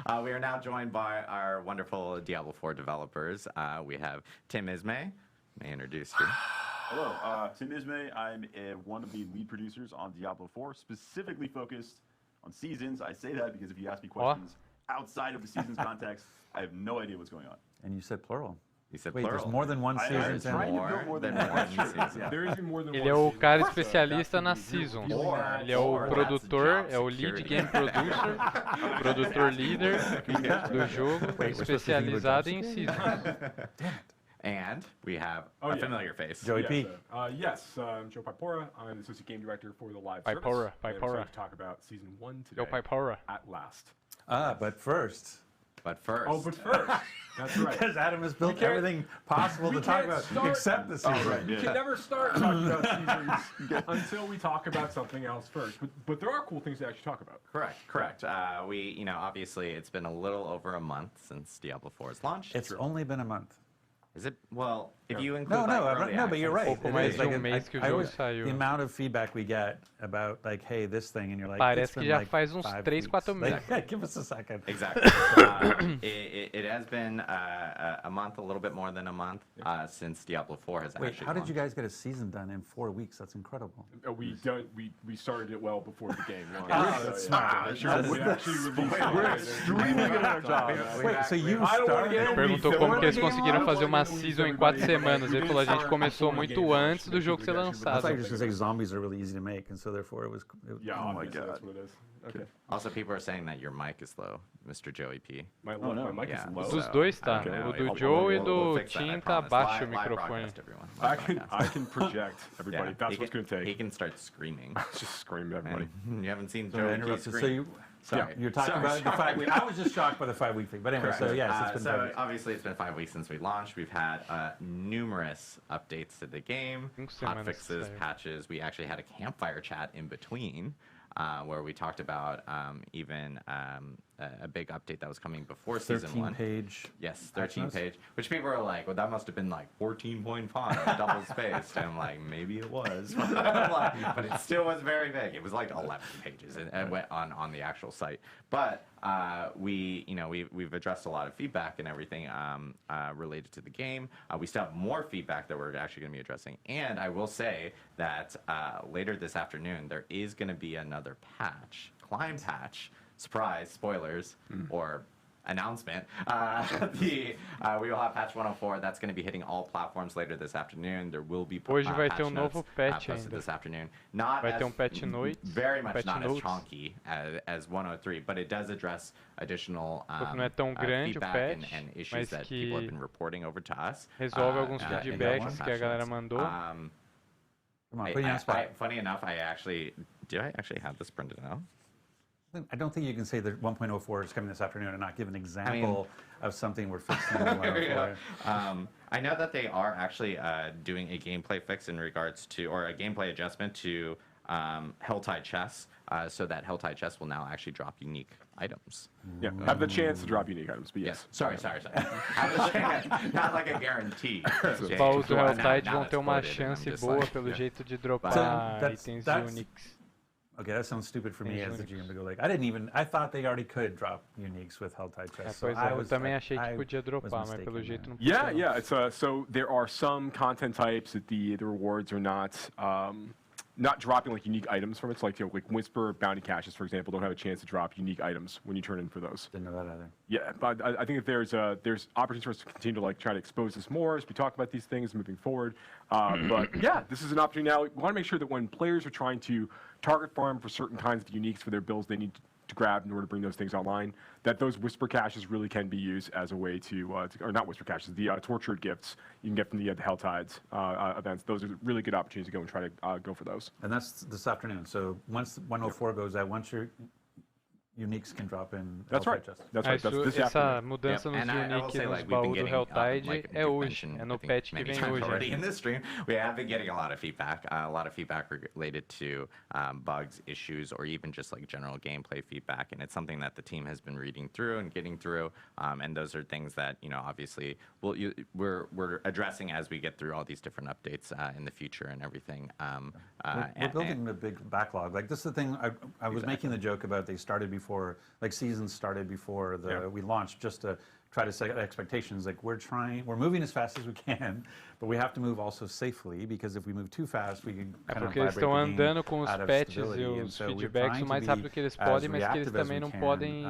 We are now joined by our wonderful Diablo 4 developers. We have Tim Ismay. May I introduce you? Hello, Tim Ismay. I'm one of the lead producers on Diablo 4, specifically focused on seasons. I say that because if you ask me questions outside of the seasons context, I have no idea what's going on. And you said plural. You said Wait, plural. there's more than one season. Ele é o cara especialista na season. Ele é o produtor, é o lead game producer, produtor leader do jogo, especializado em season. And we have a familiar face. Joey P. Yes, I'm Joe Pipora. I'm the associate game director for the live service. Pipora. I'm excited to talk about season 1 today. Yo, Pipora. At last. But first. But first. Oh, but first. That's right. Because Adam has built everything possible to talk about except the season. Right. You can never start talking about seasons until we talk about something else first. But there are cool things to actually talk about. Correct. We, obviously it's been a little over a month since Diablo 4's launched. It's only been a month. Is it? Well, if you include No, but you're right. The amount of feedback we get about like, hey, this thing, and you're like, parece que já faz uns 3-4 meses. Like, give us a second. Exactly. It has been a month, a little bit more than a month since Diablo 4 has actually. Wait, how did you guys get a season done in 4 weeks? That's incredible. We started it well before the game launched. That's smart. We're extremely good at our job. Wait, so you started? Perguntou como que eles conseguiram fazer uma season em 4 semanas. Ele falou, a gente começou muito antes do jogo ser I lançado. thought you were just going to say zombies are really easy to make, and so therefore it was. Yeah, oh my God. God. That's what it is. Okay. Also, people are saying that your mic is low, Mr. Joey P. My mic is low. Dos dois tá. O do Joe e do Tim tá baixo o microfone. I can project everybody. That's what's going to take. He can start screaming. Just scream at everybody. You haven't seen Joey P scream. You're talking about the 5 week. I was just shocked by the 5 week thing, but anyway. So yes, it's been 5 weeks. Obviously it's been 5 weeks since we launched. We've had numerous updates to the game, hot fixes, patches. We actually had a campfire chat in between. Where we talked about even a big update that was coming before season 1. 13-page. Yes, 13-page. Which people are like, well, that must have been like 14-point font, double spaced. And I'm like, maybe it was, but it still was very big. It was like 11 pages and went on the actual site. But we've addressed a lot of feedback and everything related to the game. We still have more feedback that we're actually going to be addressing. And I will say that later this afternoon there is going to be another patch, climb patch. Surprise, spoilers, or announcement. We will have patch 104. That's going to be hitting all platforms later this afternoon. There will be Hoje vai ter notes, patch posted this afternoon. Not vai as, ter patch noite, very much patch not notes. as chunky as 103, but it does address additional não é tão grande feedback o patch, and issues that people have been reporting over to us. Resolve alguns feedbacks que a galera mandou. Funny enough, did I actually have this printed out? I don't think you can say that 1.04 is coming this afternoon and not give an example of something we're fixing in 104. I know that they are actually doing a gameplay fix in regards to, or a gameplay adjustment to Helltide Chess, so that Helltide Chess will now actually drop unique items. Yeah, have the chance to drop unique items, but yes. Sorry. Have the chance, not like a guarantee. Os baús do Helltide vão ter uma chance boa pelo jeito de dropar itens uniques. Okay, that sounds stupid for me as the GM to go like, I thought they already could drop uniques with Helltide Chess. Pois é, eu também achei que podia dropar, mas pelo jeito não podia. Yeah, it's so there are some content types that the rewards are not dropping like unique items from it. So like Whisper bounty caches, for example, don't have a chance to drop unique items when you turn in for those. Didn't know that either. Yeah, but I think that there's opportunities for us to continue to try to expose this more as we talk about these things moving forward. But yeah, this is an opportunity now. We want to make sure that when players are trying to target farm for certain kinds of uniques for their builds they need to grab in order to bring those things online, that those Whisper caches really can be used as a way to or not Whisper caches, the tortured gifts you can get from the Helltides events. Those are really good opportunities to go and try to go for those. And that's this afternoon. So once 104 goes out, once your uniques can drop in. That's right. That's right. That's this essa mudança nos uniques nos baús do Helltide é hoje, é no patch que vem hoje. Already in this stream, we have been getting a lot of feedback related to bugs, issues, or even just like general gameplay feedback, and it's something that the team has been reading through and getting through, and those are things that obviously we're addressing as we get through all these different updates in the future and everything. We're building a big backlog. Like this is the thing I was making the joke about. They started before before, like seasons started before we launched, just to try to set expectations. Like we're moving as fast as we can, but we have to move also safely, because if we move too fast, we can kind of Porque eles vibrate estão the game andando com os out of patches stability. e And os so we're feedbacks trying o to mais be rápido que eles as podem, mas que eles reactive as também we não can, podem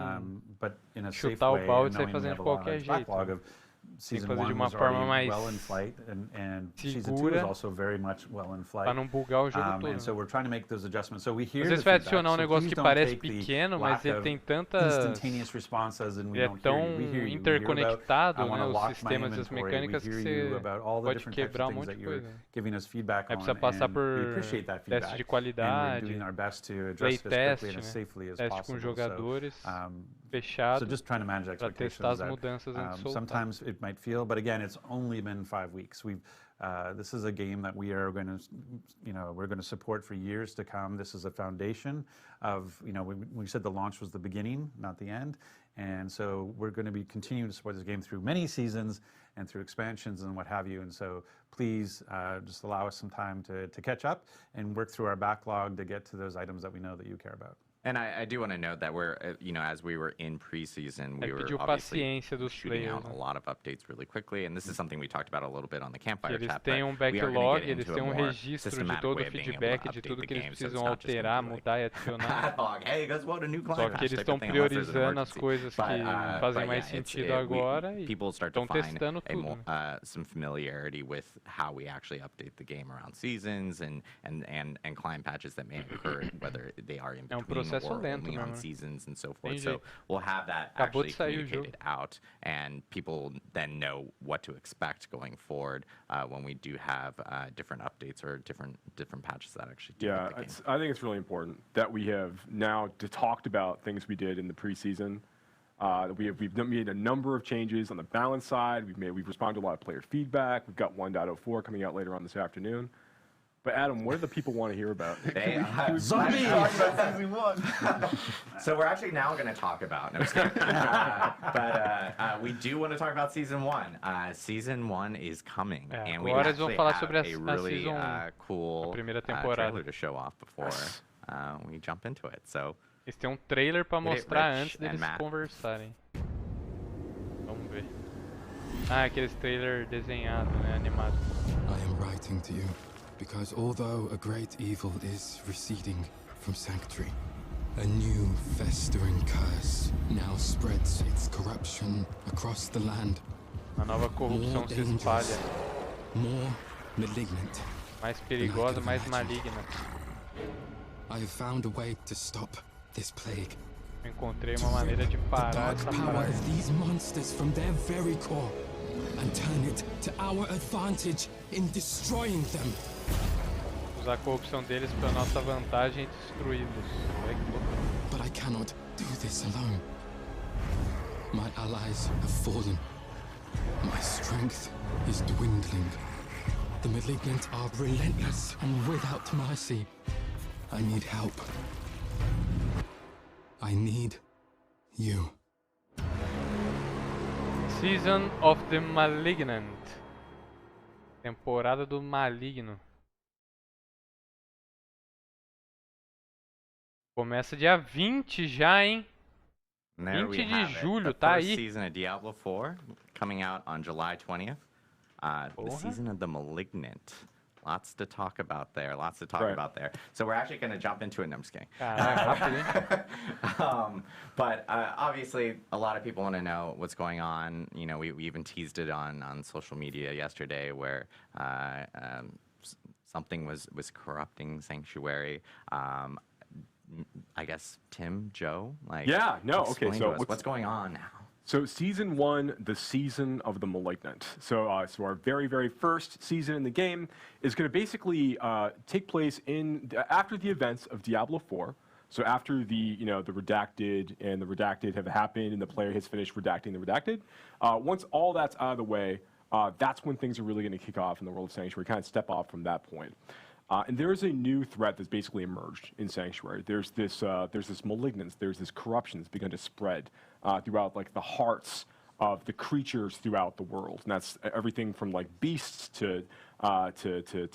but in a safe chutar o way, pau e and sair knowing we fazendo have de a long qualquer backlog jeito. of season fazer de 1 uma was forma already mais well in flight, and season 2 is segura, also very much well in flight. para não bugar o jogo todo. And so we're trying to make those adjustments. So we hear Às vezes the vai feedback, adicionar um so negócio please que don't parece take the pequeno, lack mas ele of tem tantas... instantaneous responses and we Ele é don't tão hear you. We hear you. We hear interconectado, about, I né, wanna os lock my sistemas e as inventory. mecânicas We que hear you você about all the pode different types quebrar of things monte that de you're coisa. giving us feedback Aí on, precisa passar and por we appreciate that teste feedback. de And qualidade, we're doing our best to address this quickly playtest, and as né, safely as teste possible. com jogadores, So, fechado, so just trying to manage para testar expectations as that mudanças antes de soltar. sometimes it might feel, but again, it's only been 5 weeks. This is a game that we are going to, we're going to support for years to come. This is a foundation of, we said the launch was the beginning, not the end. And so we're going to be continuing to support this game through many seasons and through expansions and what have you. And so please just allow us some time to catch up and work through our backlog to get to those items that we know that you care about. And I do want to note that we're, as we were in preseason, we Ele were pediu obviously paciência dos shooting players, out né? a lot of updates really quickly, and this is something we talked about a little bit on the campfire Eles chat. têm but we are gonna backlog, get eles into a têm more registro de systematic todo way o of being able to feedback, de update tudo the que eles game, so precisam it's not just gonna alterar, be like, mudar e adicionar. backlog, hey, guess what, a new Só client que eles type estão of thing, unless there's an priorizando as emergency. coisas que fazem mais sentido agora e people start to estão find testando a tudo. more, Né? some familiarity with how we actually update the game around seasons and client patches that may occur, whether they are in É between processo or lento only mesmo, on né? seasons and so Tem forth. So jeito. we'll have that Acabou actually de sair o communicated out, and people then know what to expect going forward when we do have different updates or different patches that actually do Yeah, the game. I think it's really important that we have now talked about things we did in the preseason. We've made a number of changes on the balance side. We've responded to a lot of player feedback. We've got 1.04 coming out later on this afternoon. But Adam, what do the people want to hear about? Zombies! Season 1. So we're actually now going to talk about, no, just kidding. But we do want to talk about season 1. Season 1 is coming, and we agora eles vão actually falar have sobre a a really season 1, cool a primeira temporada. trailer to show off before we jump into it. So Eles têm trailer para Hit it, mostrar Rich antes deles and Matt. conversarem. Vamos ver. Aqueles trailer desenhado, né, animado. I am writing to you because although a great evil is receding from Sanctuary, a new festering curse now spreads its corruption across the land. A nova corrupção se espalha. More malignant. Mais perigosa, mais maligna. I have found a way to stop this plague. Eu encontrei uma maneira de The parar dark essa power praga. of these monsters from their very core and turn it to our advantage in destroying them. Usar a corrupção deles para nossa vantagem e destruí-los. Olha que louco. But I cannot do this alone. My allies have fallen. My strength is dwindling. The malignant are relentless and without mercy. I need help. I need you. Season of the Malignant. Temporada do Maligno. Começa dia 20 já, hein? and there we 20 de have it. julho, The tá first aí. season of Diablo 4 coming out on July 20th. The Porra. season of the Malignant. Lots to talk about there. Lots to talk Right. about there. So we're actually going to jump into it. No, I'm just kidding. Caraca, rápido, hein? But obviously, a lot of people want to know what's going on. You know, we even teased it on social media yesterday, where something was corrupting Sanctuary. I guess Tim, Joe, like Yeah, no, okay, explain so to us what's going on now? So season 1, the season of the Malignant. So our very, very first season in the game is going to basically take place after the events of Diablo 4. So after the redacted and the redacted have happened and the player has finished redacting the redacted, once all that's out of the way, that's when things are really going to kick off in the world of Sanctuary, kind of step off from that point. And there is a new threat that's basically emerged in Sanctuary. There's this malignance, there's this corruption that's begun to spread throughout like the hearts of the creatures throughout the world, and that's everything from like beasts to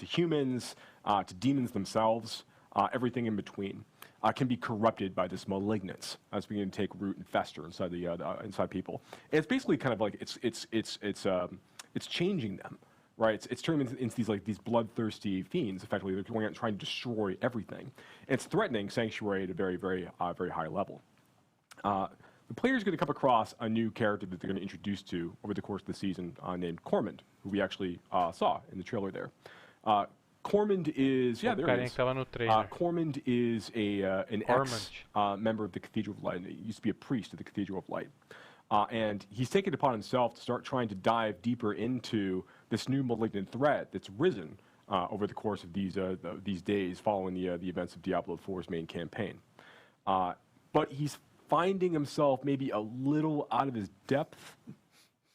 humans to demons themselves, everything in between. can be corrupted by this malignance that's beginning to take root and fester inside the inside people. And it's basically kind of like it's changing them, right? It's turning them into these bloodthirsty fiends. Effectively, they're going out and trying to destroy everything. And it's threatening Sanctuary at a very, very high level. The player's going to come across a new character that they're going to introduce to over the course of the season named Cormond, who we actually saw in the trailer there. Cormond is, yeah, there it is. Cormond is an ex-member of the Cathedral of Light. He used to be a priest of the Cathedral of Light. And he's taken it upon himself to start trying to dive deeper into this new malignant threat that's risen over the course of these days following the events of Diablo 4's main campaign. But he's finding himself maybe a little out of his depth.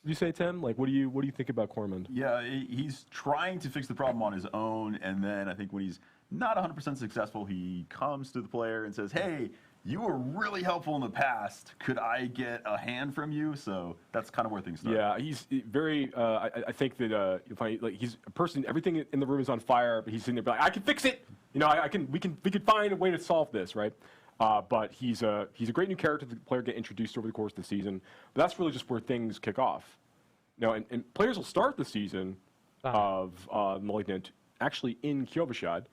You say, Tim? Like, what do you think about Cormond? Yeah, he's trying to fix the problem on his own, and then I think when he's not 100% successful, he comes to the player and says, "Hey, you were really helpful in the past. Could I get a hand from you?" So that's kind of where things start. Yeah, he's very. I think that you'll find like he's a person. Everything in the room is on fire, but he's sitting there like, "I can fix it. You know, we can find a way to solve this, right?" But he's a great new character that the player get introduced over the course of the season. But that's really just where things kick off. You know, and players will start the season of Malignant actually in Kyovashad,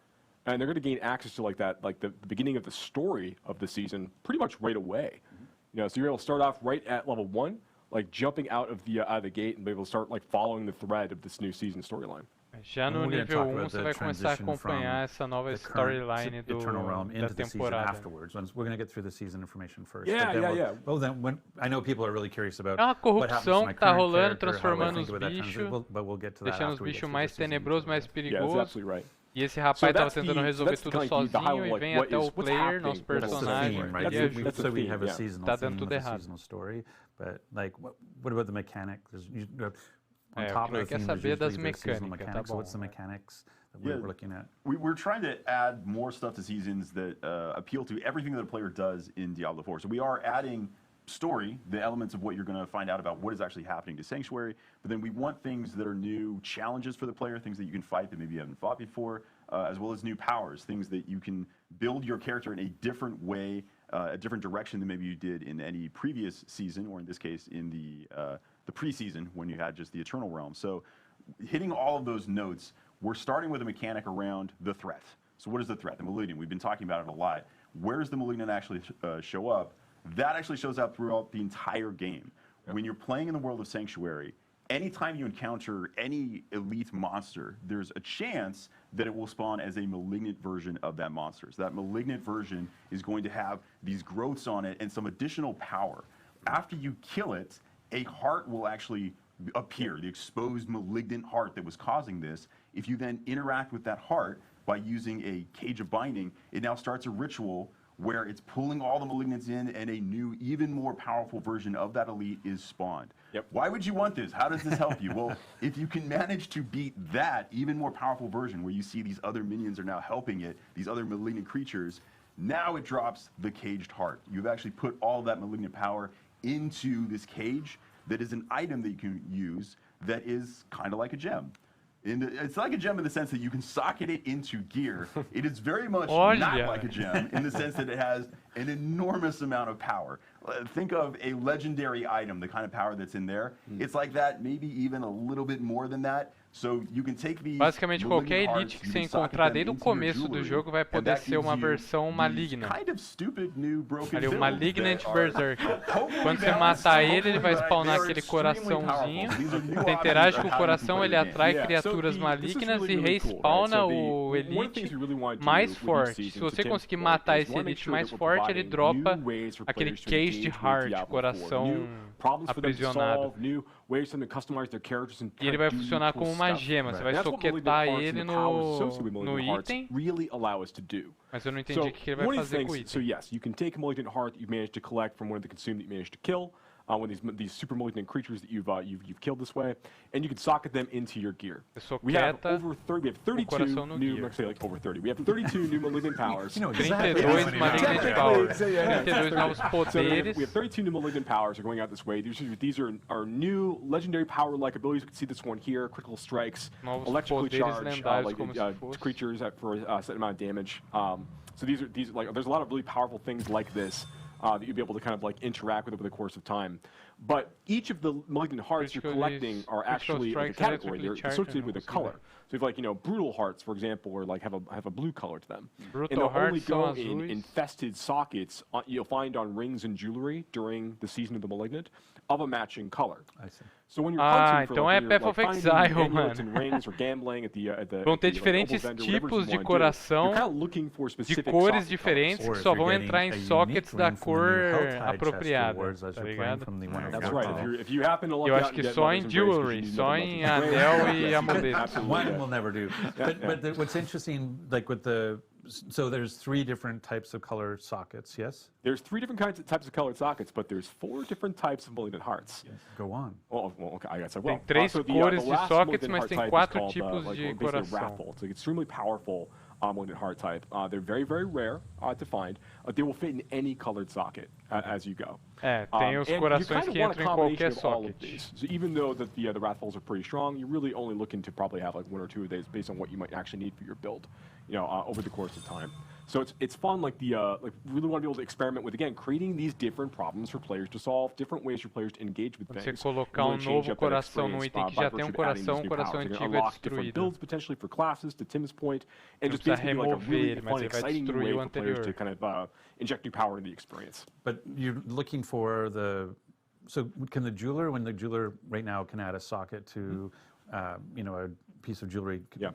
and they're going to gain access to like the beginning of the story of the season pretty much right away. You know, so you're able to start off right at level 1, like jumping out of the gate and be able to start like following the thread of this new season storyline. Já no nível 1 você vai começar a acompanhar essa nova storyline da temporada. Afterwards, we're going to get through the season information first. Yeah. Well, then when I know people are really curious about É uma corrupção que tá rolando, transformando os bichos, deixando os bichos mais tenebrosos, mais perigosos. Absolutely right. E esse rapaz tava tentando resolver tudo sozinho e vem até o player, nosso personagem, e ajuda. So we have a seasonal Tá dando theme tudo with a errado. seasonal story, but like, what about the mechanic? On O top que of the quer theme, saber there's das usually the seasonal mecânicas, tá mechanics. So bom. what's the mechanics that we're looking at? We're trying to add more stuff to seasons that appeal to everything that a player does in Diablo 4. So we are adding story, the elements of what you're going to find out about what is actually happening to Sanctuary, but then we want things that are new challenges for the player, things that you can fight that maybe you haven't fought before, as well as new powers, things that you can build your character in a different way, a different direction than maybe you did in any previous season, or in this case, in the preseason when you had just the Eternal Realm. So hitting all of those notes, we're starting with a mechanic around the threat. So what is the threat? The Malignant. We've been talking about it a lot. Where does the Malignant actually show up? That actually shows up throughout the entire game. When you're playing in the world of Sanctuary, anytime you encounter any elite monster, there's a chance that it will spawn as a malignant version of that monster. So that malignant version is going to have these growths on it and some additional power. After you kill it, a heart will actually appear, the exposed malignant heart that was causing this. If you then interact with that heart by using a cage of binding, it now starts a ritual where it's pulling all the malignants in and a new, even more powerful version of that elite is spawned. Yep. Why would you want this? How does this help you? Well, if you can manage to beat that even more powerful version where you see these other minions are now helping it, these other malignant creatures, now it drops the caged heart. You've actually put all of that malignant power into this cage that is an item that you can use that is kind of like a gem. It's like a gem in the sense that you can socket it into gear. It is very much not like a gem in the sense that it has an enormous amount of power. Think of a legendary item, the kind of power that's in there. It's like that, maybe even a little bit more than that. So you can take these Basicamente, qualquer elite que você encontrar desde o começo do jogo vai poder ser uma versão maligna. Ali, o Malignant Berserker. Quando você matar ele, ele vai spawnar aquele coraçãozinho. Você interage com o coração, ele atrai criaturas malignas e respawna o elite mais forte. Se você conseguir matar esse elite mais forte, ele dropa aquele Caged Heart, coração aprisionado. E ele vai funcionar como uma gema, você vai soquetar ele no item, mas eu não entendi o que ele vai fazer com o item. So yes, you can take a Malignant Heart that you've managed to collect from one of the consumed that you managed to kill, one of these super malignant creatures that you've killed this way, and you can socket them into your gear. We have over 30, we have 32 new, let's say like over 30. We have 32 new malignant powers. 32 malignant powers. 32 novos poderes. We have 32 new malignant powers are going out this way. These are new legendary power-like abilities. You can see this one here: critical strikes, electrically charged creatures for a set amount of damage. So these are like there's a lot of really powerful things like this that you'll be able to kind of like interact with over the course of time. But each of the malignant hearts you're collecting are actually like a category. They're associated with a color. So if like brutal hearts, for example, or like have a blue color to them, and they'll only go in infested sockets you'll find on rings and jewelry during the season of the malignant of a matching color. I see. So when you're hunting for então like, é Path of Exile, mano. rings or gambling at the Vão ter diferentes tipos de coração de cores diferentes que só vão entrar em sockets da cor apropriada, tá ligado? That's right. If you happen to look Eu out acho and que get só Mother's em Embrace, jewelry, you só need em Mother's Embrace. anel e amuleto. Absolutely. One will never do. But what's interesting, like with so there's 3 different types of color sockets, yes? There's 3 different types of colored sockets, but there's 4 different types of malignant hearts. Yes. Go on. Well, okay, I guess I Tem will. 3 So cores the de last sockets, malignant mas heart tem type is 4 called, tipos like, de basically coração. wrathful. It's like extremely powerful malignant heart type. They're very, very rare to find. They will fit in any colored socket as you go. Tem os corações que entram em qualquer socket. So even though the wrathfuls are pretty strong, you're really only looking to probably have like 1 or 2 of these based on what you might actually need for your build, over the course of time. So it's fun, like really want to be able to experiment with, again, creating these different problems for players to solve, different ways for players to engage with Você things. colocar novo coração no item que já tem coração antigo é destruído. Builds potentially for classes, to Tim's point, and just precisa basically like a remover really ele, mas fun, ele vai exciting destruir way o for players anterior. to kind of inject new power into the experience. But you're looking for so can the jeweler, when the jeweler right now can add a socket to, a piece of jewelry? Yeah.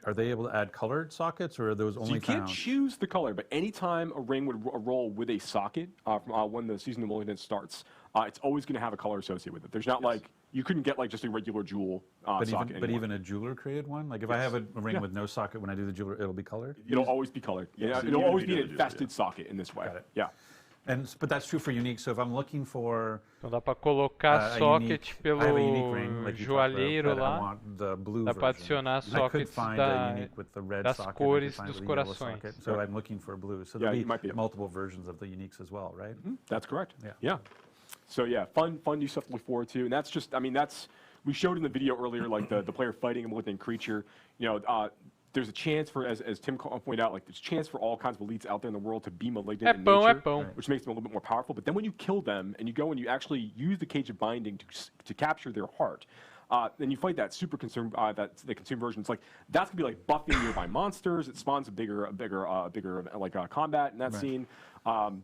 Are they able to add colored sockets, or are those only So you can't found? choose the color, but anytime a ring would roll with a socket when the season of Malignant starts, it's always going to have a color associated with it. There's not like, you couldn't get like just a regular jewel socket But even a jeweler created one? Like if I have a ring with no socket, when I do the jeweler, it'll be colored? It'll always be colored. Yeah, so it'll always be an do the infested socket in this way. Got it. Yeah. But that's true for unique. So if I'm looking for Então dá pra colocar socket pelo I have a unique ring, like you talked about, joalheiro but I lá. want the blue Dá pra version. adicionar I could sockets find a unique with the red das socket, I could cores find dos with the yellow corações. socket. So I'm looking for blue. So Yeah, there'll you might be able- multiple versions of the uniques as well, right? That's correct. Yeah. Yeah. So yeah, fun new stuff to look forward to, and that's just, we showed in the video earlier, like the player fighting a malignant creature. There's a chance for, as Tim pointed out, like there's a chance for all kinds of elites out there in the world to be malignant in nature, which makes them a little bit more powerful. But then when you kill them and you go and you actually use the Cage of Binding to capture their heart, then you fight that super consume the consume version. It's like that's gonna be like buffing nearby monsters. It spawns a bigger like combat in that scene.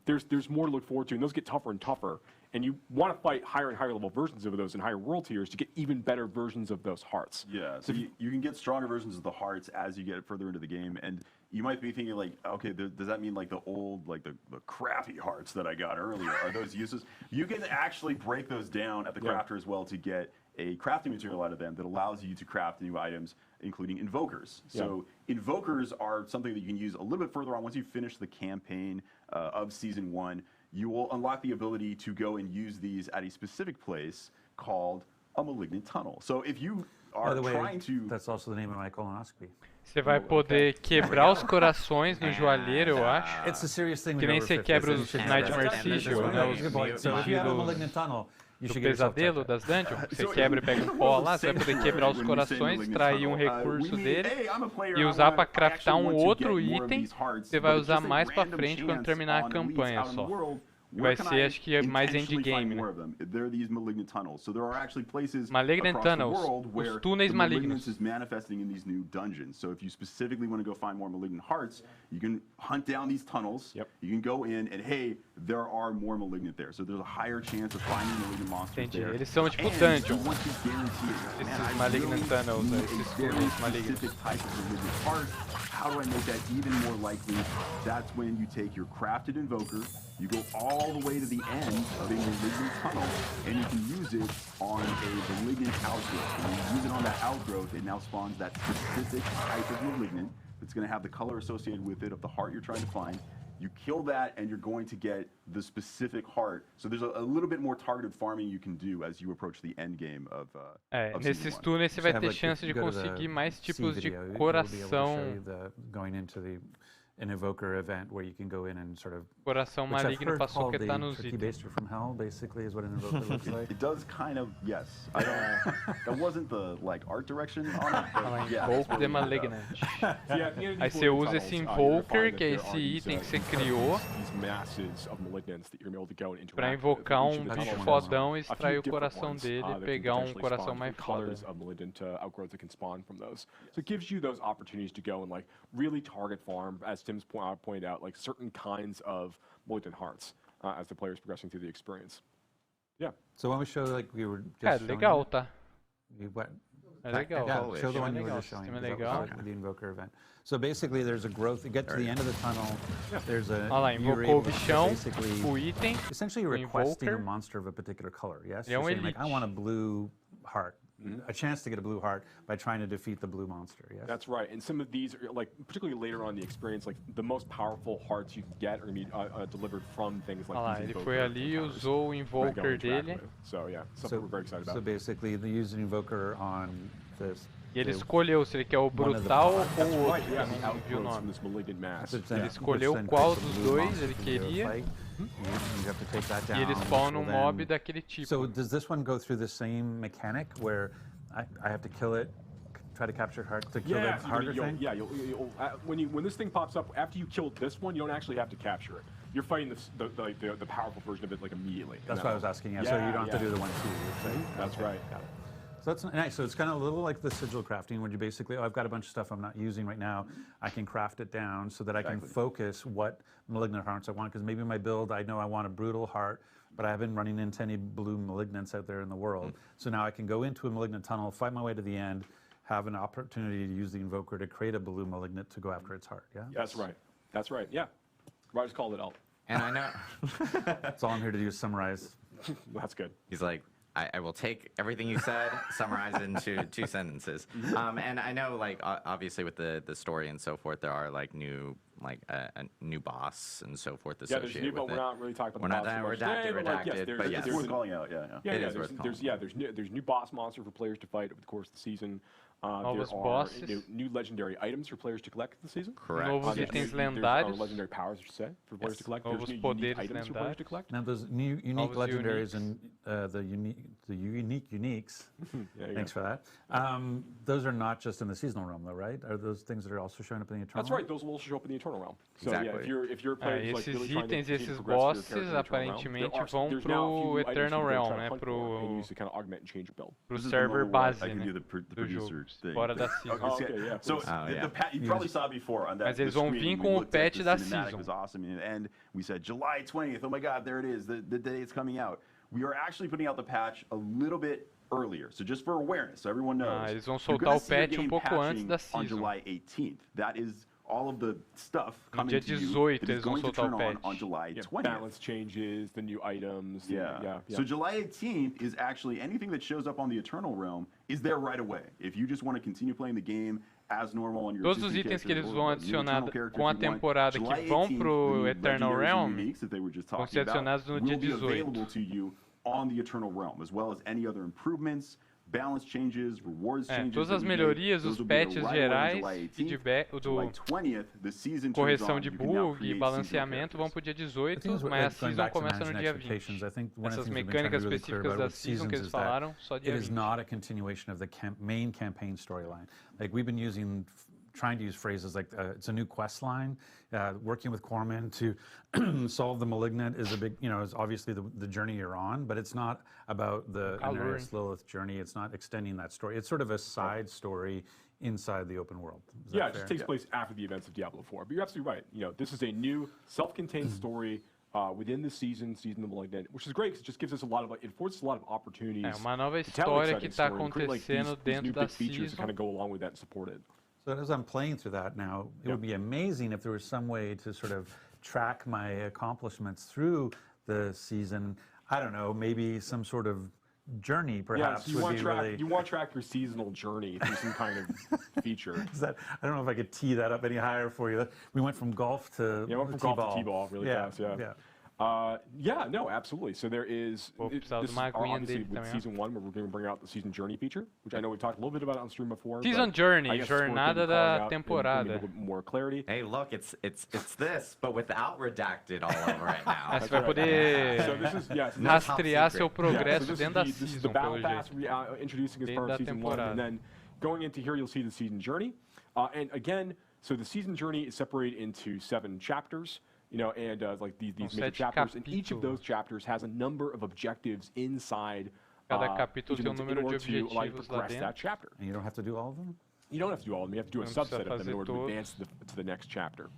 There's more to look forward to, and those get tougher and tougher. And you want to fight higher and higher level versions of those in higher world tiers to get even better versions of those hearts. Yeah, so you can get stronger versions of the hearts as you get further into the game, and you might be thinking like, okay, does that mean like the old, like the crappy hearts that I got earlier, are those useless? You can actually break those down at the crafter as well to get a crafting material out of them that allows you to craft new items, including invokers. So invokers are something that you can use a little bit further on once you finish the campaign of Season 1. You will unlock the ability to go and use these at a specific place called a malignant tunnel. So if you are trying to... That's also the name of my colonoscopy. Você vai poder quebrar os corações no joalheiro, eu acho. It's a serious thing. Que nem você quebra os Nightmare Sigil, né? Os So if you have a malignant tunnel, you do should get yourself pesadelo das dungeons. Você quebra e pega um pó lá, você vai poder quebrar os corações, extrair um recurso dele e usar para craftar um outro item que você vai usar mais para frente quando terminar a campanha só. Vai ser, acho que, mais endgame, né? Malignant Tunnels, os túneis malignos. Is manifesting in these new dungeons. So if you specifically want to go find more malignant hearts, you can hunt down these tunnels. You can go in and hey, there are more malignant there. So there's a higher chance of finding malignant monsters Entendi. there. Eles são tipo dungeons. Esses Malignant Tunnels, esses túneis malignos. How do I make that even more likely? That's when you take your crafted invoker, you go all the way to the end of a malignant tunnel, and you can use it on a malignant outgrowth. When you use it on that outgrowth, it now spawns that specific type of malignant that's going to have the color associated with it of the heart you're trying to find. You kill that, and you're going to get the specific heart. So there's a little bit more targeted farming you can do as you approach the end game of nesses túneis você vai ter chance de conseguir mais tipos de coração. Going into the an Evoker event where you can go in and sort of. Coração Which I've Maligno heard passou called que tá the nos Turkey itens. Baster from Hell, basically, is what an Evoker looks like. It does kind of, yes. I don't. That wasn't the like art direction on it. Fala But yeah, Invoke that's the what we did. Malignant. Aí você usa esse Invoker, que é esse item que você criou, pra invocar um bicho fodão e extrair o coração dele e pegar um coração mais foda. Outgrowths that can spawn from those. So it gives you those opportunities to go and like really target farm, as Tim's pointed out, like certain kinds of malignant hearts as the player's progressing through the experience. Yeah. So when we show, like we were just É showing legal, it, tá? you went- É legal. Yeah, Holy show the shit. one you were Legal, just showing. sistema 'Cause that legal. was like the Invoker event. So basically, there's a growth. You get to the end of the tunnel. There's a. Olha lá, you're invocou o able to bichão, basically, o item. essentially o requesting a Invoker. monster of a particular color. Yes. Ele é You're saying, like, I elite. want a blue heart. A chance to get a blue heart by trying to defeat the blue monster. Yes. That's right, and some of these, are, like particularly later on in the experience, like the most powerful hearts you can get are going to be delivered from things like Olha lá, these ele Invoker foi ali e encounters usou o that go Invoker interact dele. with. So yeah, something we're very excited So about. basically, they use an Invoker on this. E ele the- escolheu se ele quer o One of the brutal ou parts. o Right, outro, yeah, que the eu não vi o outgrowths from nome. this malignant mass. Which Yeah. then- escolheu which then qual creates a dos blue dois monster ele for you to queria. fight. You have to take that down. E ele which spawna will um mob then- daquele tipo. So does this one go through the same mechanic where I have to kill it, try to capture heart to kill Yeah, that harder thing? when this thing pops up, after you kill this one, you don't actually have to capture it. You're fighting the powerful version of it like immediately. That's what I was asking. Yeah. So you don't have to do the 1-2. You're saying? That's Okay, right. got it. So that's nice. So it's kind of a little like the sigil crafting, where you basically, I've got a bunch of stuff I'm not using right now. I can craft it down so that I can focus what malignant hearts I want. Because maybe my build, I know I want a brutal heart, but I haven't running into any blue malignants out there in the world. So now I can go into a malignant tunnel, fight my way to the end, have an opportunity to use the Invoker to create a blue malignant to go after its heart. Yeah. That's right. That's right. Yeah. Roger's called it out. And I know That's all I'm here to do is summarize. That's good. he's like, I will take everything you said, summarize it into 2 sentences. And I know, like, obviously with the story and so forth, there are like new, like a new boss and so forth Yeah, there's associated new, but with we're it. not really talking about We're the not boss that too much today, redacted, but redacted, but yes. It's worth calling out. Yeah. Yeah, It yeah, is worth there's new boss monster for players to fight over the course of the season. Novos There are bosses. new legendary items for players to collect this season. Correct. Novos There's itens there's lendários. legendary powers, I should say, for players to collect. Novos There's new unique poderes items for players to lendários. collect. Now those unique Novos legendaries uniques. and the uniques. Yeah, you Thanks go. for that. Those are not just in the seasonal realm, though, right? Are those things that are also showing up in the eternal? That's right. Those will also show up in the Eternal Realm. So yeah, Exactly. if you're a player who's like esses really trying to itens, continue to esses progress through bosses, your character in the Eternal Realm, aparentemente there are- vão there's now a pro few items you can Eternal go Realm, try to né? hunt for and Pro, use to kind of augment and change your build. pro This is the server moment where base, I can né? do the do producer jogo, thing. fora da Okay, season. Oh, so- okay, yeah, So please. yeah. you probably saw before on that. Mas eles the vão screen, vir we com o looked at patch the da cinematic, season. It was awesome, and we said July 20th. Oh my God, there it is, the day it's coming out. We are actually putting out the patch a little bit earlier, so just for awareness, so everyone knows. Eles vão You're soltar gonna o see your patch game pouco antes patching da on season. July 18th. That is all of the stuff No coming dia to you 18 that is eles vão going to soltar o turn patch. on July Yeah, 20th. balance changes, the new items. Yeah. yeah. So July 18th is actually anything that shows up on the Eternal Realm is there right away. If you just want to continue playing the game as normal on your Todos os existing itens que eles characters vão or new adicionar Eternal character com a if you want, temporada que July vão 18th, pro the new Eternal legendaries and Realm uniques that they were just vão talking ser about adicionados no will dia be 18. available to you on the Eternal Realm, as well as any other improvements, balance changes, rewards changes. todas that as we made. melhorias, Those os will be there patches right away on gerais, July 18th. feedback, do July 20th, the season turns correção on. de You can now bug e create balanceamento seasonal vão pro dia I think 18, it's mas a going season back to começa no managing dia expectations. 20. I think one of the Essas things we've been trying to mecânicas be really clear específicas about da with season seasons que eles is that falaram, só it dia is 20. not a continuation of the main campaign storyline. Like we've been trying to use phrases like it's a new quest line. Working with Corman to solve the malignant is a big, is obviously the journey you're on, but it's not about the Daenerys Lilith journey. It's not extending that story. It's sort of a side story inside the open world. Is that Yeah, it fair? just takes place after the events of Diablo 4. But you're absolutely right. This is a new self-contained story within the season of the Malignant, which is great because it just gives us it forces a lot of opportunities. É uma nova to tell an história que exciting está story and create, like, acontecendo these dentro new da big features to kind season. of go along with that and support it. So as I'm playing through that now, it would be amazing if there was some way to sort of track my accomplishments through the season. I don't know, maybe some sort of journey perhaps you would want be to track really. you want to track your seasonal journey through some kind of feature. Is that, I don't know if I could tee that up any higher for you. We went from golf to Yeah, went from golf to t-ball really fast. Yeah. Yeah, no, absolutely. So there is, Vou precisar de this uma is aguinha obviously dele with também, ó. Season 1, where we're going to bring out the Season Journey feature, which I know we've talked a little bit about on stream before. Season but Journey, I guess it's worth jornada maybe da calling out and temporada. bringing a little bit more clarity. Hey, look, it's this, but without redacted all over it now. Aí você vai poder So this is, yes, rastrear seu so progresso this dentro da is the season, Battle pelo Pass jeito. introducing as Dentro part da of Season 1, temporada. and then going into here, you'll see the Season Journey. And again, so the Season Journey is separated into 7 chapters. You know, and like these major 7 chapters, and each of capítulos. those chapters has a number of objectives inside. Cada capítulo each of tem them número in de order to allow you to objetivos lá progress dentro. that chapter. And you don't have to do all of them? You don't have to do all of them. You have to do a Não precisa subset of them in fazer order to todos. advance to the next chapter.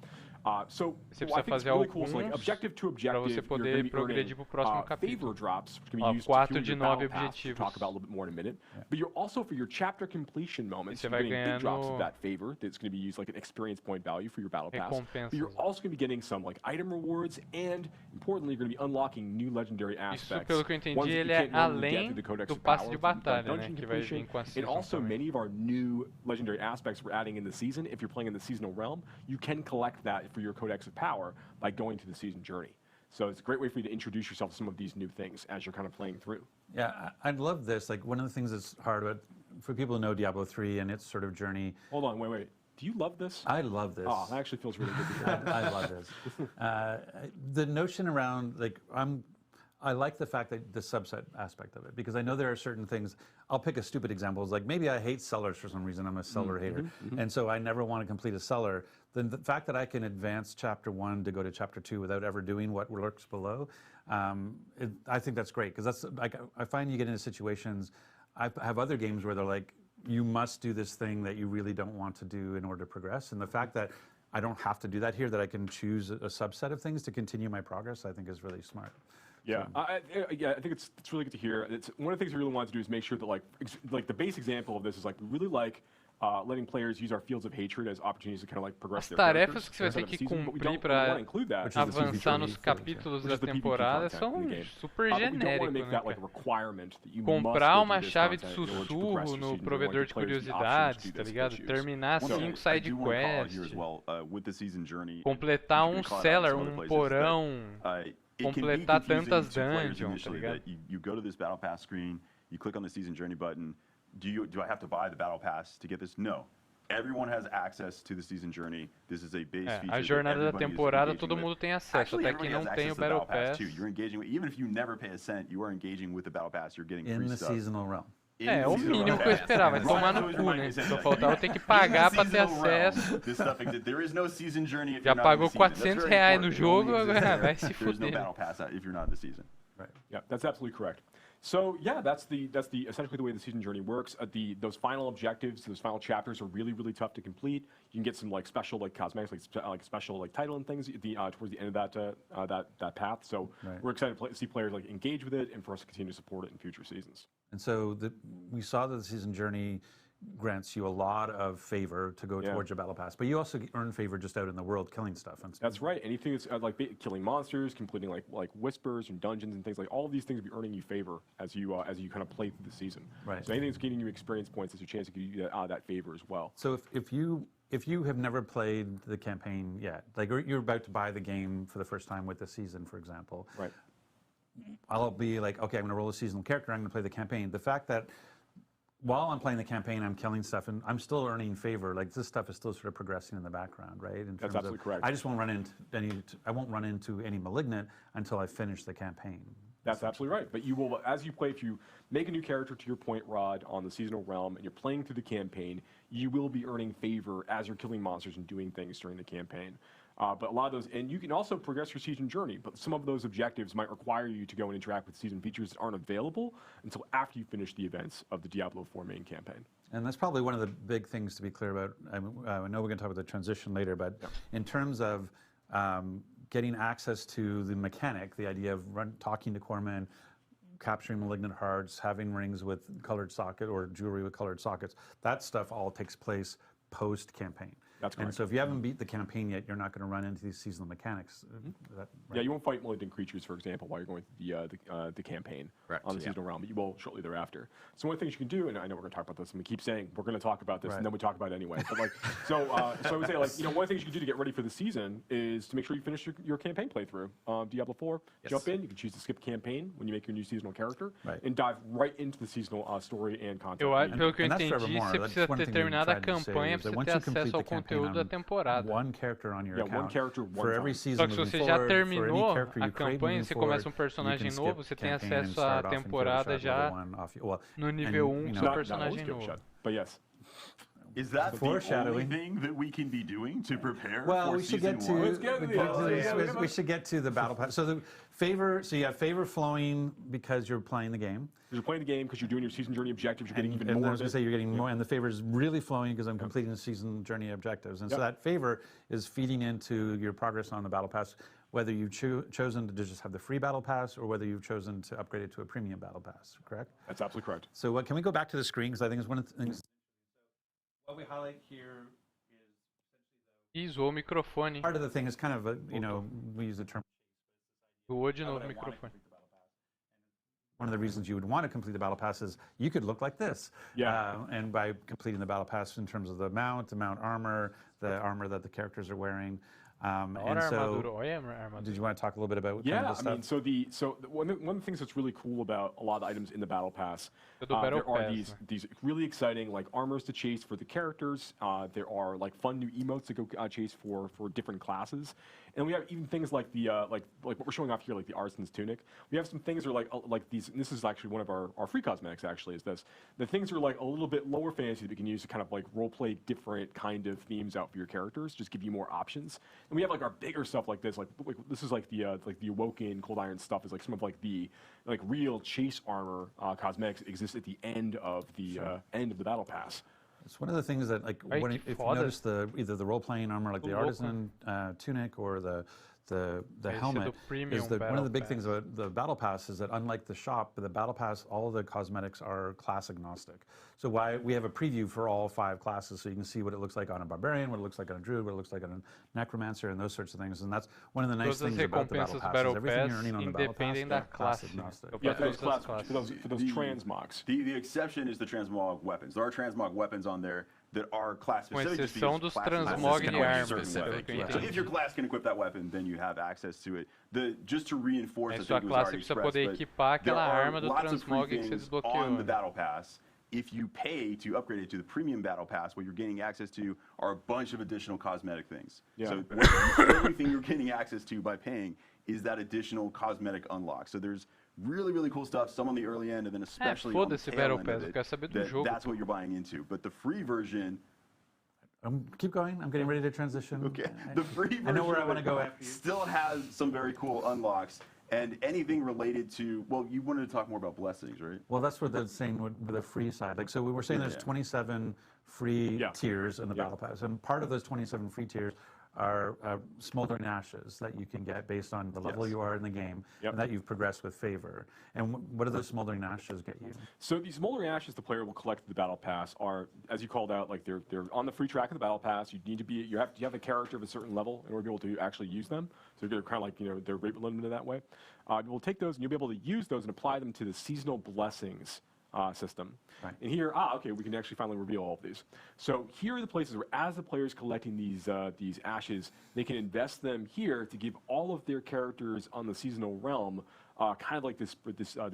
So Você what I precisa think is fazer really cool is like alguns objective to pra você objective, you're poder going to be progredir pro próximo earning capítulo. favor drops, which can be Ó, used to 4 fuel de your 9 battle pass, which we'll talk objetivos. about a little bit more in a minute. But you're also for your chapter completion moments, você you're vai getting big drops of ganhando that favor that's going to be used like an experience point value for your battle pass. But you're recompensas. also going to be getting some like item rewards, and importantly, you're going to be unlocking new legendary Isso, aspects. pelo que eu ones entendi, that you ele é can't normally get além through the Codex do of passe Power de through batalha, né? dungeon Que vai completion. vir com a And season also também. many of our new legendary aspects we're adding in the season. If you're playing in the seasonal realm, you can collect that for your Codex of Power by going to the season journey. So it's a great way for you to introduce yourself to some of these new things as you're kind of playing through. Yeah, I love this. Like, one of the things that's hard about, for people who know Diablo 3 and its sort of journey. Hold on, wait. Do you love this? I love this. Oh, that actually feels really good to hear. I love this. The notion around, like, I like the fact that the subset aspect of it, because I know there are certain things. I'll pick a stupid example. It's like, maybe I hate sellers for some reason. I'm a seller hater. And so I never want to complete a seller. Then the fact that I can advance chapter 1 to go to chapter 2 without ever doing what lurks below, I think that's great, because that's like, I find you get into situations. I have other games where they're like, you must do this thing that you really don't want to do in order to progress. And the fact that I don't have to do that here, that I can choose a subset of things to continue my progress, I think is really smart. Yeah, I think it's really good to hear. It's one of the things we really want to do is make sure that like the base example of this is like we really like letting players use our fields of hatred as opportunities to kind of like progress As their tarefas characters que você vai ter inside of the que season, but we cumprir don't want para to include that avançar nos capítulos which da is the PvP temporada content in são the game. super But we don't want to genéricos, make né, that like a cara? requirement that you Comprar must go uma through this chave de content in order to progress sussurro your no season. We want provedor players de the option to curiosidades, do tá this if ligado? they choose. Terminar One 5 thing I side do wanna call out here quests, as well, with the season journey, completar you can um call it out in cellar, some other places, porão, it can be completar confusing tantas to players dungeons, tá initially ligado? that you go to this battle pass screen, you click on the season journey button. Do I have to buy the battle pass to get this? No. Everyone has access to the season journey. This is a base feature. A jornada da temporada todo mundo tem acesso, Actually, até quem everybody não has tem access o to the Battle Pass. too. You're engaging with, even if you never pay a cent, you are engaging with the battle pass. You're getting In free the stuff. seasonal realm. É, o mínimo que eu esperava, vai tomar no cu, né? Só faltava eu ter que pagar pra ter acesso. This stuff exists. There is no season journey if Já you're not in pagou the season. That's R$400 very no important. It jogo, only exists agora there. vai se There's no fuder. battle pass if you're not in the season. Right. Yeah, that's absolutely correct. So yeah, that's essentially the way the season journey works. Those final objectives, those final chapters are really tough to complete. You can get some like special like cosmetics, like special like title and things at towards the end of that path. So we're excited to see players like engage with it and for us to continue to support it in future seasons. And so we saw that the season journey grants you a lot of favor to go towards your battle pass, but you also earn favor just out in the world killing stuff. And That's right. Anything that's like killing monsters, completing like whispers and dungeons and things, like all of these things will be earning you favor as you kind of play through the season. Right. So anything that's getting you experience points is your chance to give you that favor as well. So if you have never played the campaign yet, like you're about to buy the game for the first time with the season, for example, Right. I'll be like, okay, I'm going to roll a seasonal character. I'm going to play the campaign. The fact that while I'm playing the campaign, I'm killing stuff, and I'm still earning favor. Like this stuff is still sort of progressing in the background, right? In That's terms absolutely of, correct. I just won't run into any malignant until I finish the campaign. That's absolutely right. But you will, as you play, if you make a new character, to your point, Rod, on the seasonal realm, and you're playing through the campaign, you will be earning favor as you're killing monsters and doing things during the campaign. But a lot of those, and you can also progress your season journey, but some of those objectives might require you to go and interact with season features that aren't available until after you finish the events of the Diablo 4 main campaign. And that's probably one of the big things to be clear about. I know we're going to talk about the transition later, but in terms of getting access to the mechanic, the idea of talking to Corpsmen, capturing malignant hearts, having rings with colored socket or jewelry with colored sockets, that stuff all takes place post-campaign. That's correct. And so if you haven't beat the campaign yet, you're not going to run into these seasonal mechanics. Yeah, you won't fight malignant creatures, for example, while you're going through the campaign on the seasonal realm, but you will shortly thereafter. So one of the things you can do, and I know we're going to talk about this, and we keep saying we're going to talk about this, and then we talk about it anyway. But like, so I would say, like, you know, one of the things you can do to get ready for the season is to make sure you finish your campaign playthrough. Diablo 4, jump in. You can choose to skip campaign when you make your new seasonal character, and dive right into the seasonal story and content. Pelo que eu entendi, você precisa ter terminado a campanha para você ter acesso ao conteúdo da temporada. One character on your one character, one for every time. season. Só que se você já terminou a campanha, você começa um personagem novo, você tem acesso à temporada já no nível 1 do seu personagem novo. But yes. Is that the only thing that we can be doing to prepare for we should season get to one? we should get to the battle pass. So you have favor flowing because you're playing the game. You're playing the game because you're doing your season journey objectives. You're getting even more. And I was going to say you're getting more, and the favor is really flowing because I'm completing the season journey objectives. And so that favor is feeding into your progress on the battle pass, whether you've chosen to just have the free battle pass or whether you've chosen to upgrade it to a premium battle pass. Correct? That's absolutely correct. So can we go back to the screen, because I think it's one of the things. What we highlight here is Usou o microfone. part of the thing is kind of a, you know, we use the term. Voou de novo o microfone. One of the reasons you would want to complete the battle pass is you could look like this. And by completing the battle pass in terms of the mount armor, the armor that the characters are wearing. And so, did you want to talk a little bit about kind of the stuff? I mean, so one of the things that's really cool about a lot of the items in the battle pass, there are these really exciting like armors to chase for the characters. There are like fun new emotes to go chase for different classes, and we have even things like the like what we're showing off here, like the Artisan's Tunic. We have some things that are like these. And this is actually one of our free cosmetics. Actually, is this the things are like a little bit lower fantasy that we can use to kind of like role play different kind of themes out for your characters, just give you more options. And we have like our bigger stuff like this, like this is like the Awoken Cold Iron stuff is like some of like the real chase armor cosmetics that exist at the end of the battle pass. It's one of the things that if you notice either the role-playing armor like the Artisan Tunic or the helmet is that one of the big things about the battle pass is that unlike the shop, the battle pass, all of the cosmetics are class agnostic. So we have a preview for all 5 classes, so you can see what it looks like on a barbarian, what it looks like on a druid, what it looks like on a necromancer, and those sorts of things. And that's one of the nice things about the battle pass is everything you're earning on the battle pass is class agnostic. Yeah, for those transmogs. The exception is the transmog weapons. There are transmog weapons on there that are class specific. Com exceção dos transmog de armas. So if your class can equip that weapon, then you have access to it. Just to reinforce the sua classe precisa poder equipar aquela arma do transmog que você desbloqueou. On the battle pass, if you pay to upgrade it to the premium battle pass, what you're gaining access to are a bunch of additional cosmetic things. So everything you're getting access to by paying is that additional cosmetic unlock. So there's really, really cool stuff, some on the early end, and then especially on the tail end of it, that's what you're buying into. But the free version... keep going. I'm getting ready to transition. Okay. The free version I know where I want to go after you. Still has some very cool unlocks. And anything related to, well, you wanted to talk more about blessings, right? Well, that's what they're saying with the free side. Like, so we were saying there's 27 free tiers in the battle pass, and part of those 27 free tiers are smoldering ashes that you can get based on the level you are in the game and that you've progressed with favor. And what do those smoldering ashes get you? So these smoldering ashes the player will collect at the battle pass are, as you called out, like they're on the free track of the battle pass. You have a character of a certain level in order to be able to actually use them. So they're kind of like, they're rate limited that way. We'll take those and you'll be able to use those and apply them to the seasonal blessings system. And here, we can actually finally reveal all of these. So here are the places where, as the player's collecting these ashes, they can invest them here to give all of their characters on the seasonal realm kind of like this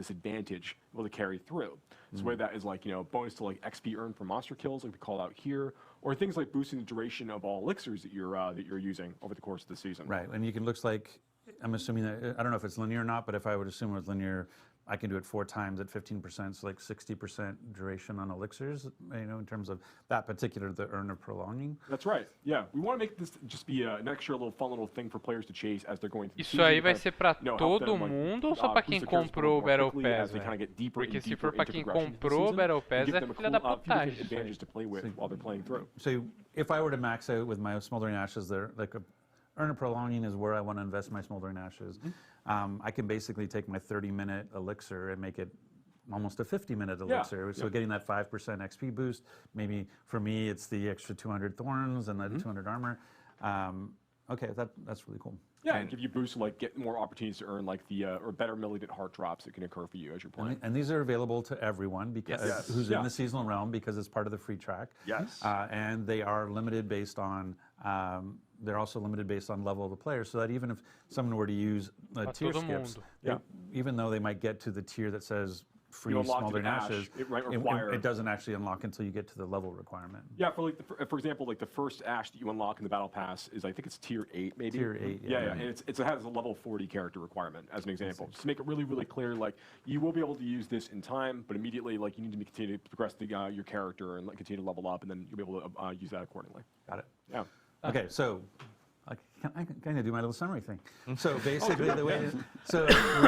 advantage to carry through. So whether that is like bonus to like XP earned for monster kills, like we call out here, or things like boosting the duration of all elixirs that you're using over the course of the season. Right, and you can looks like, I'm assuming that, I don't know if it's linear or not, but if I would assume it was linear, I can do it 4 times at 15%, so like 60% duration on elixirs, in terms of that particular, the earn of prolonging. That's right, yeah. We want to make this just be an extra little fun little thing for players to chase as they're going through. Isso aí vai ser pra todo mundo ou só pra quem comprou o Battle Pass? Porque se for pra quem comprou o Battle Pass, é filha da putagem. Advantage to play with while they're playing through. So if I were to max out with my smoldering ashes, they're like earn a prolonging is where I want to invest my smoldering ashes. I can basically take my 30-minute elixir and make it almost a 50-minute elixir. So getting that 5% XP boost. Maybe for me, it's the extra 200 thorns and the 200 armor. Okay, that's really cool. Yeah, and give you boosts to like get more opportunities to earn like the or better malignant heart drops that can occur for you as you're playing. And these are available to everyone because who's in the seasonal realm because it's part of the free track. Yes. And they are limited based on. They're also limited based on level of the player, so that even if someone were to use tier skips, even though they might get to the tier that says free smoldering ashes, it doesn't actually unlock until you get to the level requirement. Yeah, for like for example, like the first ash that you unlock in the battle pass is I think it's tier 8 maybe. Tier 8, and it has a level 40 character requirement as an example. Just to make it really really clear, like you will be able to use this in time, but immediately like you need to continue to progress your character and like continue to level up, and then you'll be able to use that accordingly. Got it. Yeah. Okay, so I can kind of do my little summary thing. So basically, the way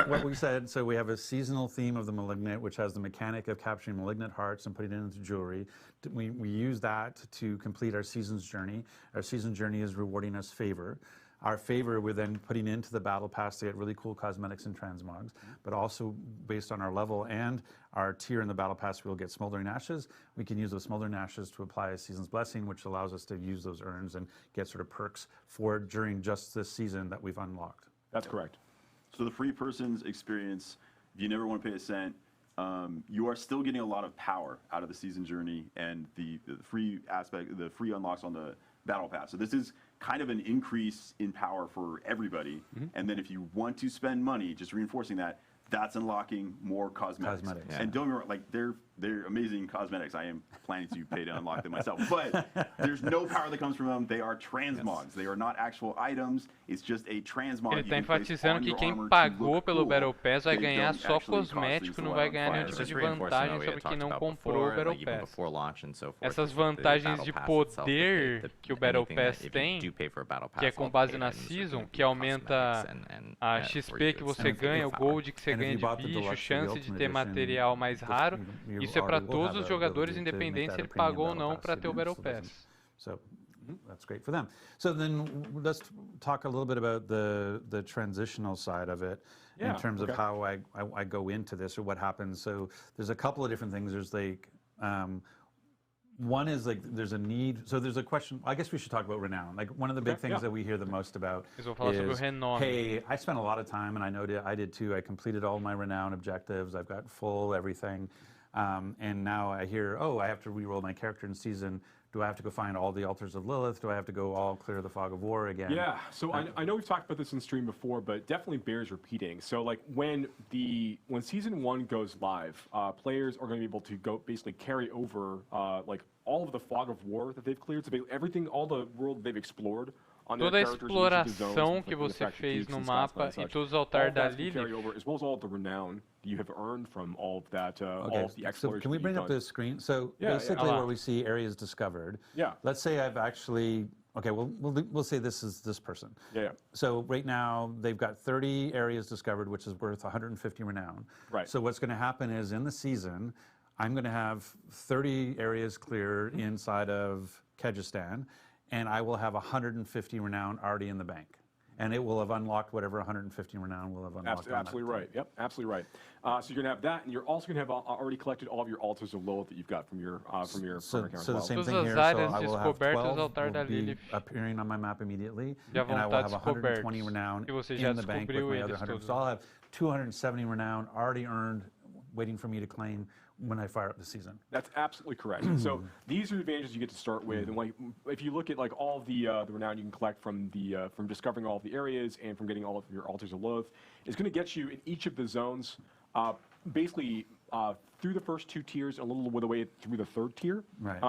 what we said. So we have a seasonal theme of the malignant, which has the mechanic of capturing malignant hearts and putting it into jewelry. We use that to complete our season's journey. Our season journey is rewarding us favor. Our favor, we're then putting into the battle pass to get really cool cosmetics and transmogs, but also based on our level and our tier in the battle pass, we'll get smoldering ashes. We can use those smoldering ashes to apply a season's blessing, which allows us to use those urns and get sort of perks for during just this season that we've unlocked. That's correct. So the free person's experience, if you never want to pay a cent, you are still getting a lot of power out of the season journey and the free aspect, the free unlocks on the battle pass. So this is kind of an increase in power for everybody. And then if you want to spend money, just reinforcing that, that's unlocking more cosmetics. And don't get me wrong, like they're amazing cosmetics. I am planning to pay to unlock them myself. But there's no power that comes from them. They are transmogs. They are not actual items. It's just a transmog. Ele está enfatizando que quem pagou pelo Battle Pass vai ganhar só cosmético, não vai ganhar nenhum tipo de vantagem sobre quem não comprou o Battle Pass. Essas vantagens de poder que o Battle Pass tem, que é com base na Season, que aumenta a XP que você ganha, o Gold que você ganha de bicho, chance de ter material mais raro. Isso é para todos os jogadores, independente se ele pagou ou não para ter o Battle Pass. So that's great for them. So then let's talk a little bit about the transitional side of it in terms of how I go into this or what happens. So there's a couple of different things. There's like one is like there's a need. So there's a question. I guess we should talk about renown. Like one of the big things that we hear the most about is, hey, I spent a lot of time, and I know I did too. I completed all my renown objectives. I've got full everything. And now I hear, oh, I have to re-roll my character in season. Do I have to go find all the altars of Lilith? Do I have to go all clear the fog of war again? Yeah, so I know we've talked about this in stream before, but it definitely bears repeating. So like when season 1 goes live, players are going to be able to go basically carry over like all of the fog of war that they've cleared. So everything, all the world they've explored. Toda a exploração que você fez no mapa e todos os altares da Lilith. As well as all the renown you have earned from all of that, all of the exploration. So can we bring up the screen? So basically, where we see areas discovered. Yeah. Let's say I've actually. Okay, we'll say this is this person. Yeah. So right now they've got 30 areas discovered, which is worth 150 renown. Right. So what's going to happen is in the season, I'm going to have 30 areas clear inside of Kyrgyzstan. And I will have 150 renown already in the bank. And it will have unlocked whatever 150 renown will have unlocked. Absolutely right. Yep, absolutely right. So you're going to have that, and you're also going to have already collected all of your altars of Lilith that you've got from your account as well. The same thing here. So I will have 12 will be appearing on my map immediately, and I will have 120 renown in the bank with my other 100. So I'll have 270 renown already earned, waiting for me to claim when I fire up the season. That's absolutely correct. So these are the advantages you get to start with, and like if you look at like all of the renown you can collect from discovering all of the areas and from getting all of your altars of Lilith, it's going to get you in each of the zones, basically through the first 2 tiers, and a little bit of the way through the 3rd tier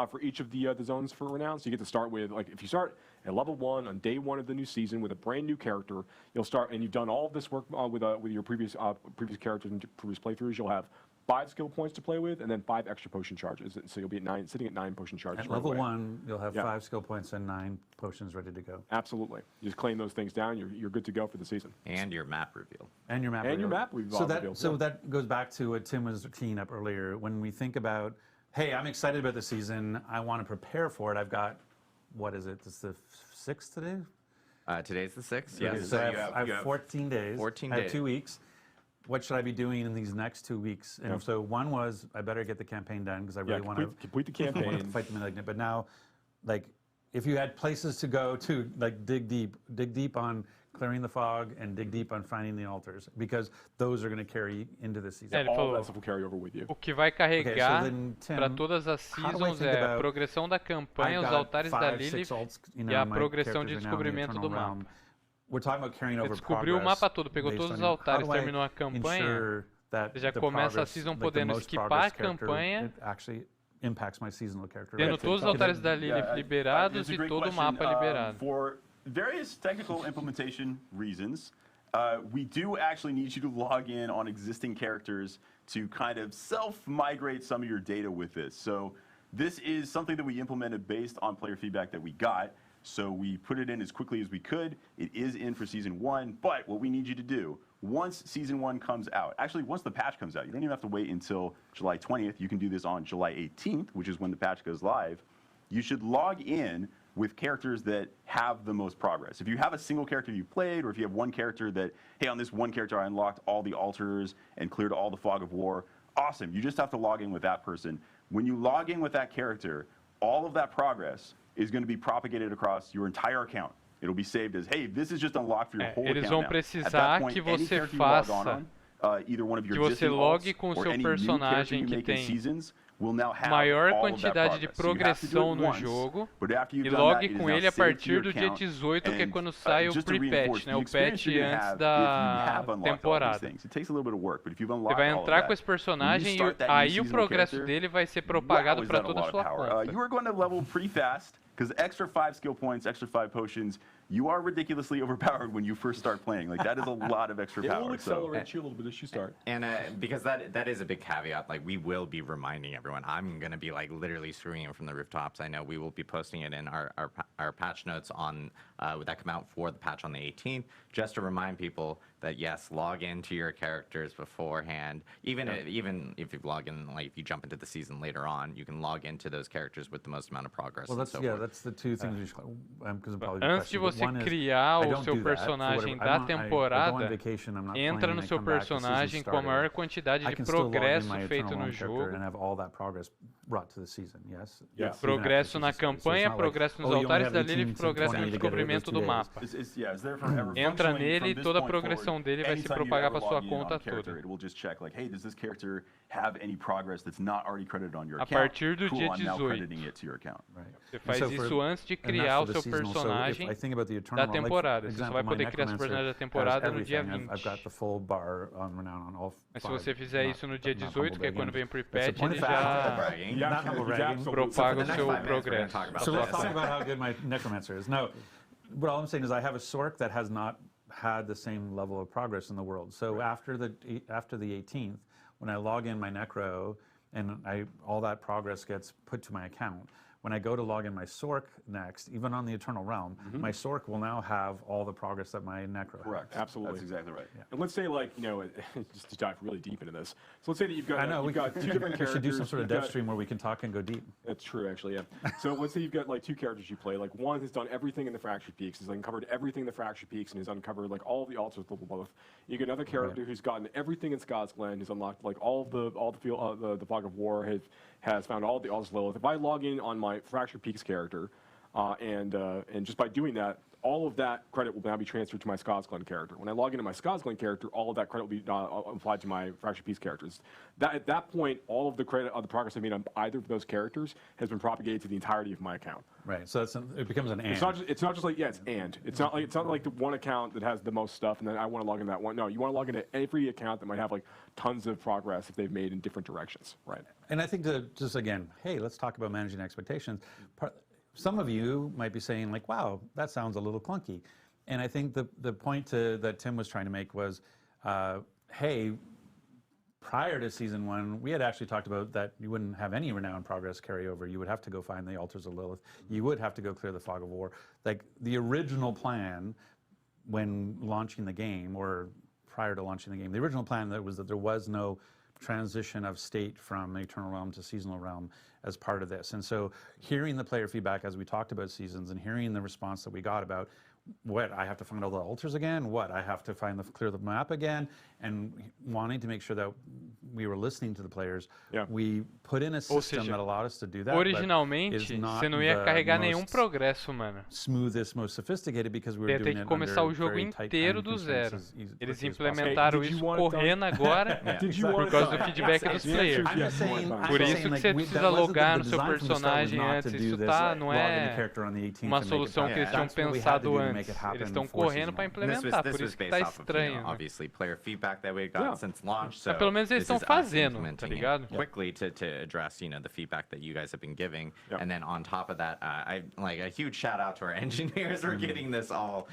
for each of the zones for renown. So you get to start with like if you start at level 1 on day 1 of the new season with a brand new character, you'll start and you've done all of this work with your previous characters and previous playthroughs. You'll have 5 skill points to play with, and then 5 extra potion charges. So you'll be at sitting at 9 potion charges. At level 1, you'll have 5 skill points and 9 potions ready to go. Absolutely. You just claim those things down, you're good to go for the season. And your map reveal. And your map reveal. So that goes back to what Tim was teeing up earlier. When we think about, hey, I'm excited about the season, I want to prepare for it. I've got, what is it? It's the 6th today? Today's the 6th. Yes. So I have 14 days. 14 I have days. 2 weeks. what should I be doing in these next 2 weeks? And so one was, I better get the campaign done because I really want to complete the campaign. fight the malignant. But now, like, if you had places to go to, like, dig deep on clearing the fog and dig deep on finding the altars, because those are going to carry into the season. All that stuff will carry over with you. O que vai carregar Tim, para todas as how do I seasons think é a about- progressão da campanha, I've os got altares da 5, Lilith 6 alts, e a my progressão de characters are now in the descobrimento do Eternal mapa. Realm. We're talking about carrying Você over descobriu o progress mapa todo, pegou based todos os on- how altares, do I terminou a campanha, ensure that você já the começa a progress, season like the podendo most esquipar a progress character, campanha, it actually impacts my seasonal character. tendo right? todos os altares da Lilith liberados it's a e great todo o question. mapa liberado. For various technical implementation reasons, we do actually need you to log in on existing characters to kind of self-migrate some of your data with this. So this is something that we implemented based on player feedback that we got. So we put it in as quickly as we could. It is in for Season 1, but what we need you to do, once Season 1 comes out, actually once the patch comes out, you don't even have to wait until July 20th. You can do this on July 18th, which is when the patch goes live. You should log in with characters that have the most progress. If you have a single character you played, or if you have one character that, hey, on this one character I unlocked all the altars and cleared all the fog of war, awesome. You just have to log in with that person. When you log in with that character, all of that progress is going to be propagated across your entire account. It'll be saved as, hey, this is just unlocked for your whole Eles account vão now. At precisar that point, que any você character you log faça, on, either one of your que você existing logue alts com o or seu any new character personagem you que make in tem seasons will now have maior all of that quantidade de progress. So you have to do progressão it no once, jogo but after you've e done logue that, it is com now ele a saved to partir your do dia account. 18, que é And, quando sai o just to pre-patch, reinforce, né? the O experience patch you're gonna antes have da if you have unlocked all these temporada. things. It takes a little bit of work, but if you've Você unlocked vai all of entrar that, com esse personagem when you e start that new aí o seasonal progresso character, dele vai ser wow, propagado is para that a toda a lot of sua power. conta. You are going to level pretty fast, because extra 5 skill points, extra 5 potions, you are ridiculously overpowered when you first start playing. Like, that is a lot of extra It power. will accelerate you a little bit as you start. And because that is a big caveat, like we will be reminding everyone. I'm going to be like literally screaming it from the rooftops. I know we will be posting it in our patch notes on that come out for the patch on the 18th, just to remind people that yes, log into your characters beforehand. Even if you log in, like if you jump into the season later on, you can log into those characters with the most amount of progress. Well, and that's so yeah, forth. that's the two things. Antes de você criar o seu personagem da temporada, entra no seu personagem com a maior quantidade de progresso feito no jogo. Progresso na campanha, progresso nos altares da Lilith, progresso no descobrimento do mapa. Entra nele e toda a progressão dele vai se propagar para sua conta toda. A partir do dia 18. Você faz isso antes de criar o seu personagem da temporada. Você só vai poder criar seu personagem da temporada no dia 20. Mas se você fizer isso no dia 18, que é quando vem o pre-patch, ele já propaga o seu progresso. So let's talk about how good my necromancer is. No, what all I'm saying is I have a Sorc that has not had the same level of progress in the world. So after the 18th, when I log in my necro and all that progress gets put to my account, when I go to log in my Sorc next, even on the Eternal Realm, my Sorc will now have all the progress that my necro Correct. has. Absolutely. That's exactly right. And let's say, like, you know, just to dive really deep into this. So let's say that you've got, I know, you've got two different we characters. should do some sort of you've dev got- stream where we can talk and go deep. That's true, actually, yeah. So let's say you've got like two characters you play. Like one has done everything in the Fractured Peaks, has uncovered everything in the Fractured Peaks, and has uncovered like all of the altars level both. You get another character who's gotten everything in Scott's Glen, who's unlocked like all the fog of war, has found all the altars Lilith. If I log in on my Fractured Peaks character, and just by doing that, all of that credit will now be transferred to my Scott's Glen character. When I log into my Scott's Glen character, all of that credit will be applied to my Fractured Peaks characters. At that point, all of the credit of the progress I made on either of those characters has been propagated to the entirety of my account. Right. So it becomes an and. It's not just like it's and. It's not like the one account that has the most stuff and then I want to log into that one. No, you want to log into every account that might have like tons of progress if they've made in different directions. Right. And I think to just again, hey, let's talk about managing expectations. Some of you might be saying like, wow, that sounds a little clunky. And I think the point that Tim was trying to make was, hey, prior to season 1, we had actually talked about that you wouldn't have any renown progress carryover. You would have to go find the altars of Lilith. You would have to go clear the fog of war. Like the original plan when launching the game, or prior to launching the game, the original plan was that there was no transition of state from Eternal Realm to Seasonal Realm as part of this. And so hearing the player feedback as we talked about seasons and hearing the response that we got about what, I have to find all the altars again? What, I have to clear the map again? And wanting to make sure that we were listening to the players, we put in a system that allowed us to do that. Originalmente, você não ia carregar nenhum progresso, mano. Smoothest, most sophisticated, because we were Ia ter que começar o jogo inteiro do zero. Eles implementaram isso correndo agora por causa do feedback dos players. Por isso que você precisa logar no seu personagem antes. Isso não é uma solução que eles tinham pensado antes. Eles estão correndo para implementar, por isso que tá estranho. Obviously, player feedback that we got since launch. So pelo menos eles estão fazendo, tá ligado? Quickly to address, the feedback that you guys have been giving, and then on top of that, I like a huge shout out to our engineers for getting this all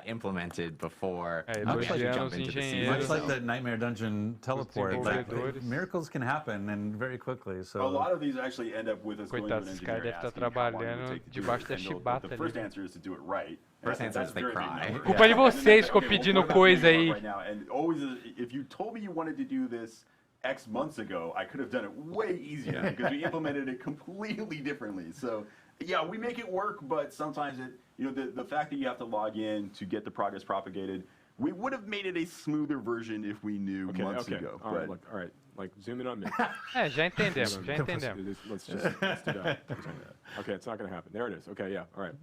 implemented before we actually jump into the season. Much like the Nightmare Dungeon teleport, miracles can happen and very quickly. So a lot of these actually end up with us going to an engineer deve estar asking how long it trabalhando would take to do debaixo it. da And chibata the ali. first answer is to do it right. First answer is they cry. Culpa de vocês, ficou pedindo coisa aí. Right now, and always, if you told me you wanted to do this X months ago, I could have done it way easier because we implemented it completely differently. So, yeah, we make it work, but sometimes the fact that you have to log in to get the progress propagated, we would have made it a smoother version if we knew months ago. All right, look, all right, like zoom in on me. Já entendemos, já entendemos. Let's do that. Okay, it's not going to happen. There it is. Okay, yeah, all right.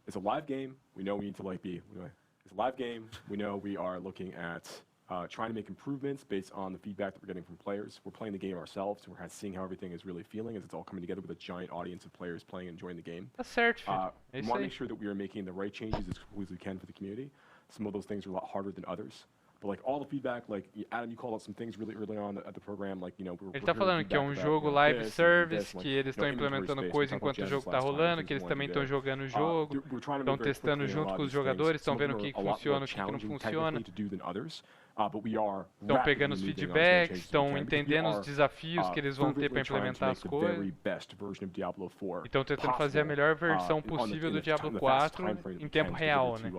It's a live game. We know we need to it's a live game. We know we are looking at trying to make improvements based on the feedback that we're getting from players. We're playing the game ourselves, so we're seeing how everything is really feeling as it's all coming together with a giant audience of players playing and enjoying the game. Tá certo, filho. We want to make sure that we are making the right changes as quickly as we can for the community. Some of those things are a lot harder than others. But like all the feedback, like Adam, you called out some things really early on at the program, like Ele tá falando que é um jogo live service, que eles estão implementando coisa enquanto o jogo tá rolando, que eles também estão jogando o jogo, estão testando junto com os jogadores, estão vendo o que funciona, o que não funciona. Estão pegando os feedbacks, estão entendendo os desafios que eles vão ter para implementar as coisas. E estão tentando fazer a melhor versão possível do Diablo 4 em tempo real, né?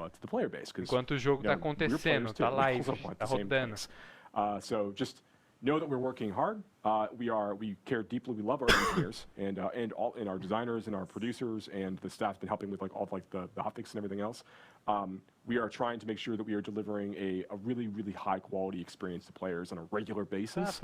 Enquanto o jogo tá acontecendo, tá live, tá rodando. So just know that we're working hard. We care deeply. We love our engineers and our designers and our producers and the staff's been helping with the hotfix and everything else. We are trying to make sure that we are delivering a really, really high quality experience to players on a regular basis.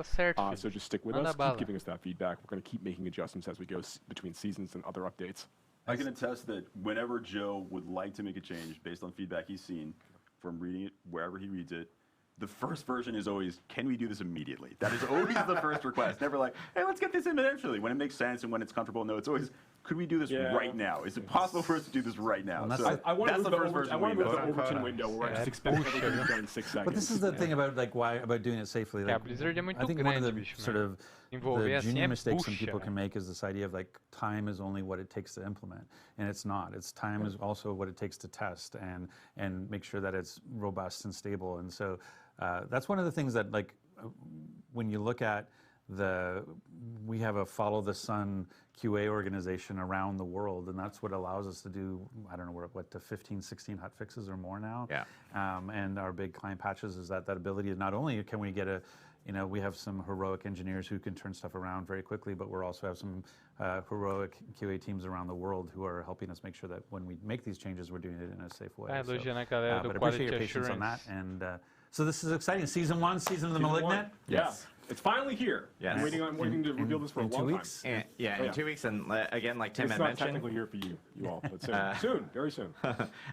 So just stick with us, keep giving us that feedback. We're going to keep making adjustments as we go between seasons and other updates. I can attest that whenever Joe would like to make a change based on feedback he's seen from reading it wherever he reads it, the first version is always, can we do this immediately? That is always the first request. Never like, hey, let's get this in eventually. When it makes sense and when it's comfortable, no, it's always, could we do this right now? Is it possible for us to do this right now? Well, I want to move the Overton window where I just expect everything to be done in 6 seconds. But this is the thing about about doing it safely. Like, Blizzard é muito I think one of grande, the bicho, sort of Envolver the assim junior é mistakes some puxa, people né? can make is this idea of like time is only what it takes to implement, and it's not. It's time is also what it takes to test and make sure that it's robust and stable. And so that's one of the things that when you look at we have a follow the sun QA organization around the world, and that's what allows us to do, I don't know, we're what, to 15, 16 hot fixes or more now. Yeah. And our big client patches is that ability to not only can we get we have some heroic engineers who can turn stuff around very quickly, but we also have some heroic QA teams around the world who are helping us make sure that when we make these changes, we're doing it in a safe way. Elogiando a galera do But I appreciate Quality your patience on Assurance. that. And so this is exciting. Season 1, Season of the Malignant. Yes. It's finally here. Yes. I'm waiting to reveal this for a in 2 long weeks? time. In 2 weeks, and again, like Tim It's had not mentioned, technically here for you all, but soon. Soon, very soon.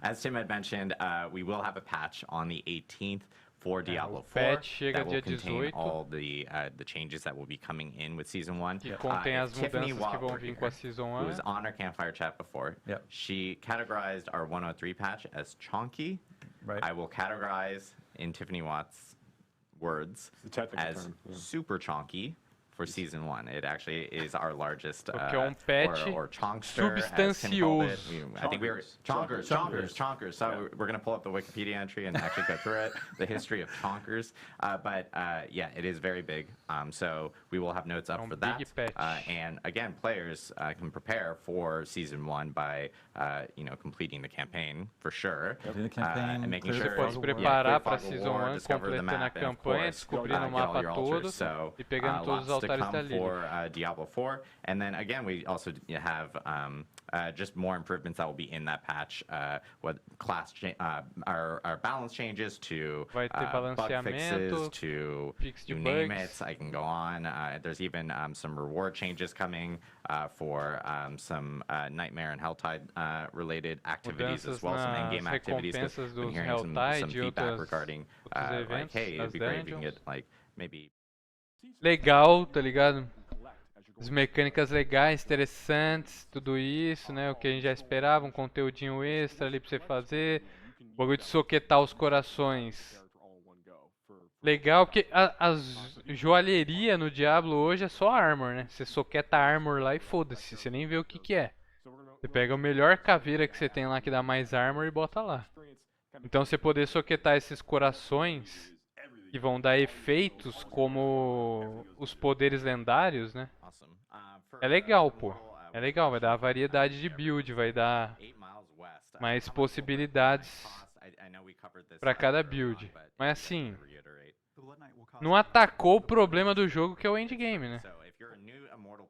as Tim had mentioned, we will have a patch on the 18th for Diablo 4 patch chega that will dia contain 18. all the changes that will be coming in with Season 1. Que contém as Tiffany mudanças que vão Watt vir com a Season who 1. was on our campfire chat before, Yep. she categorized our 103 patch as chonky. Right. I will categorize, in Tiffany Watt's words, The technical as term, yeah. super chonky for Season 1. It actually is our largest Porque é patch or chonkster, as Tim called it. substancioso. I think we were chonkers. So we're going to pull up the Wikipedia entry and actually go through it, the history of chonkers. But yeah, it is very big. So we will have notes up for that. big patch. And again, players can prepare for Season 1 by completing the campaign for sure. Completing the campaign, And making clear sure the Pode se puzzle, preparar clear para fog of Season war, 1, discover the completando a map, and of campanha, course, descobrindo o get all mapa your todo altars. So e pegando todos os lots to comentários da come Lily. for Diablo 4, and then again we also have just more improvements that will be in that patch. What our balance changes to Vai ter bug balanceamento, fixes to fix de you name bugs. it. I can go on. There's even some reward changes coming for some Nightmare and Helltide related activities as Mudanças well, some in-game nas activities. 'Cause recompensas been dos hearing some Helltide e feedback outros regarding like, eventos, hey, it'd as be great if you can dungeons. get like maybe. Legal, tá ligado? As mecânicas legais, interessantes, tudo isso, né? O que a gente já esperava, um conteúdinho extra ali pra você fazer. O bagulho de soquetar os corações. Legal, porque as joalheria no Diablo hoje é só armor, né? Você soqueta armor lá e foda-se, você nem vê o que que é. Você pega a melhor caveira que você tem lá que dá mais armor e bota lá. Então você poder soquetar esses corações que vão dar efeitos como os poderes lendários, né? É legal, pô. É legal, vai dar variedade de build, vai dar mais possibilidades pra cada build. Mas assim, não atacou o problema do jogo que é o endgame, né?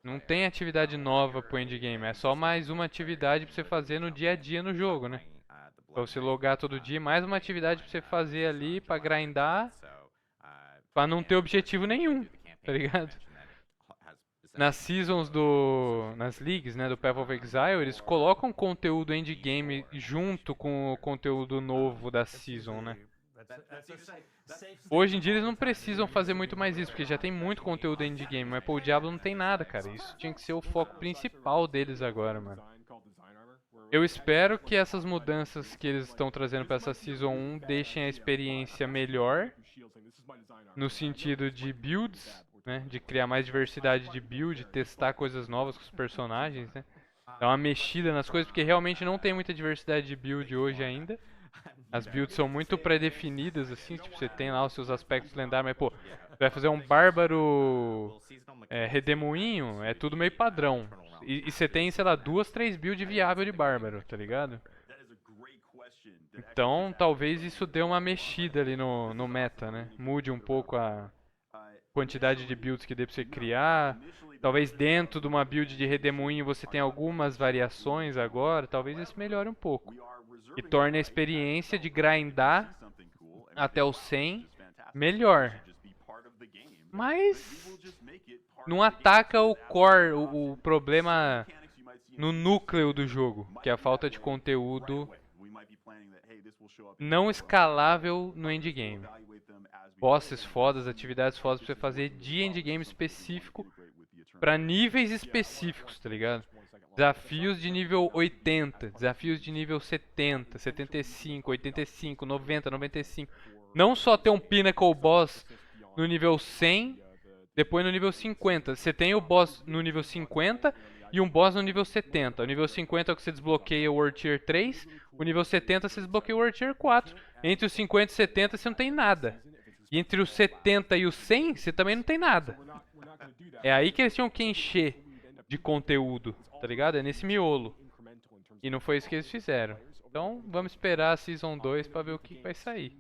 Não tem atividade nova pro endgame, é só mais uma atividade pra você fazer no dia a dia no jogo, né? Pra você logar todo dia, mais uma atividade pra você fazer ali, pra grindar, pra não ter objetivo nenhum, tá ligado? Nas seasons nas leagues, né, do Path of Exile, eles colocam conteúdo endgame junto com o conteúdo novo da season, né? Hoje em dia eles não precisam fazer muito mais isso, porque já tem muito conteúdo endgame, mas pô, o Diablo não tem nada, cara. Isso tinha que ser o foco principal deles agora, mano. Eu espero que essas mudanças que eles estão trazendo pra essa Season 1 deixem a experiência melhor, no sentido de builds, né, de criar mais diversidade de build, testar coisas novas com os personagens, né? Dar uma mexida nas coisas, porque realmente não tem muita diversidade de build hoje ainda. As builds são muito pré-definidas, assim, tipo, você tem lá os seus aspectos lendários, mas pô, você vai fazer um bárbaro redemoinho, é tudo meio padrão. E você tem, sei lá, 2, 3 builds viável de bárbaro, tá ligado? Então, talvez isso dê uma mexida ali no meta, né? Mude um pouco a quantidade de builds que dê pra você criar. Talvez dentro de uma build de redemoinho você tenha algumas variações agora. Talvez isso melhore um pouco. E torne a experiência de grindar até o 100 melhor. Mas não ataca o core, o problema no núcleo do jogo, que é a falta de conteúdo não escalável no endgame. Bosses fodas, atividades fodas pra você fazer de endgame específico pra níveis específicos, tá ligado? Desafios de nível 80, desafios de nível 70, 75, 85, 90, 95. Não só ter um Pinnacle Boss no nível 100, depois no nível 50. Você tem o boss no nível 50 e um boss no nível 70. O nível 50 é o que você desbloqueia o World Tier 3, o nível 70 você desbloqueia o World Tier 4. Entre os 50 e 70 você não tem nada. E entre os 70 e os 100 você também não tem nada. É aí que eles tinham que encher de conteúdo, tá ligado? É nesse miolo. E não foi isso que eles fizeram. Então vamos esperar a Season 2 pra ver o que vai sair.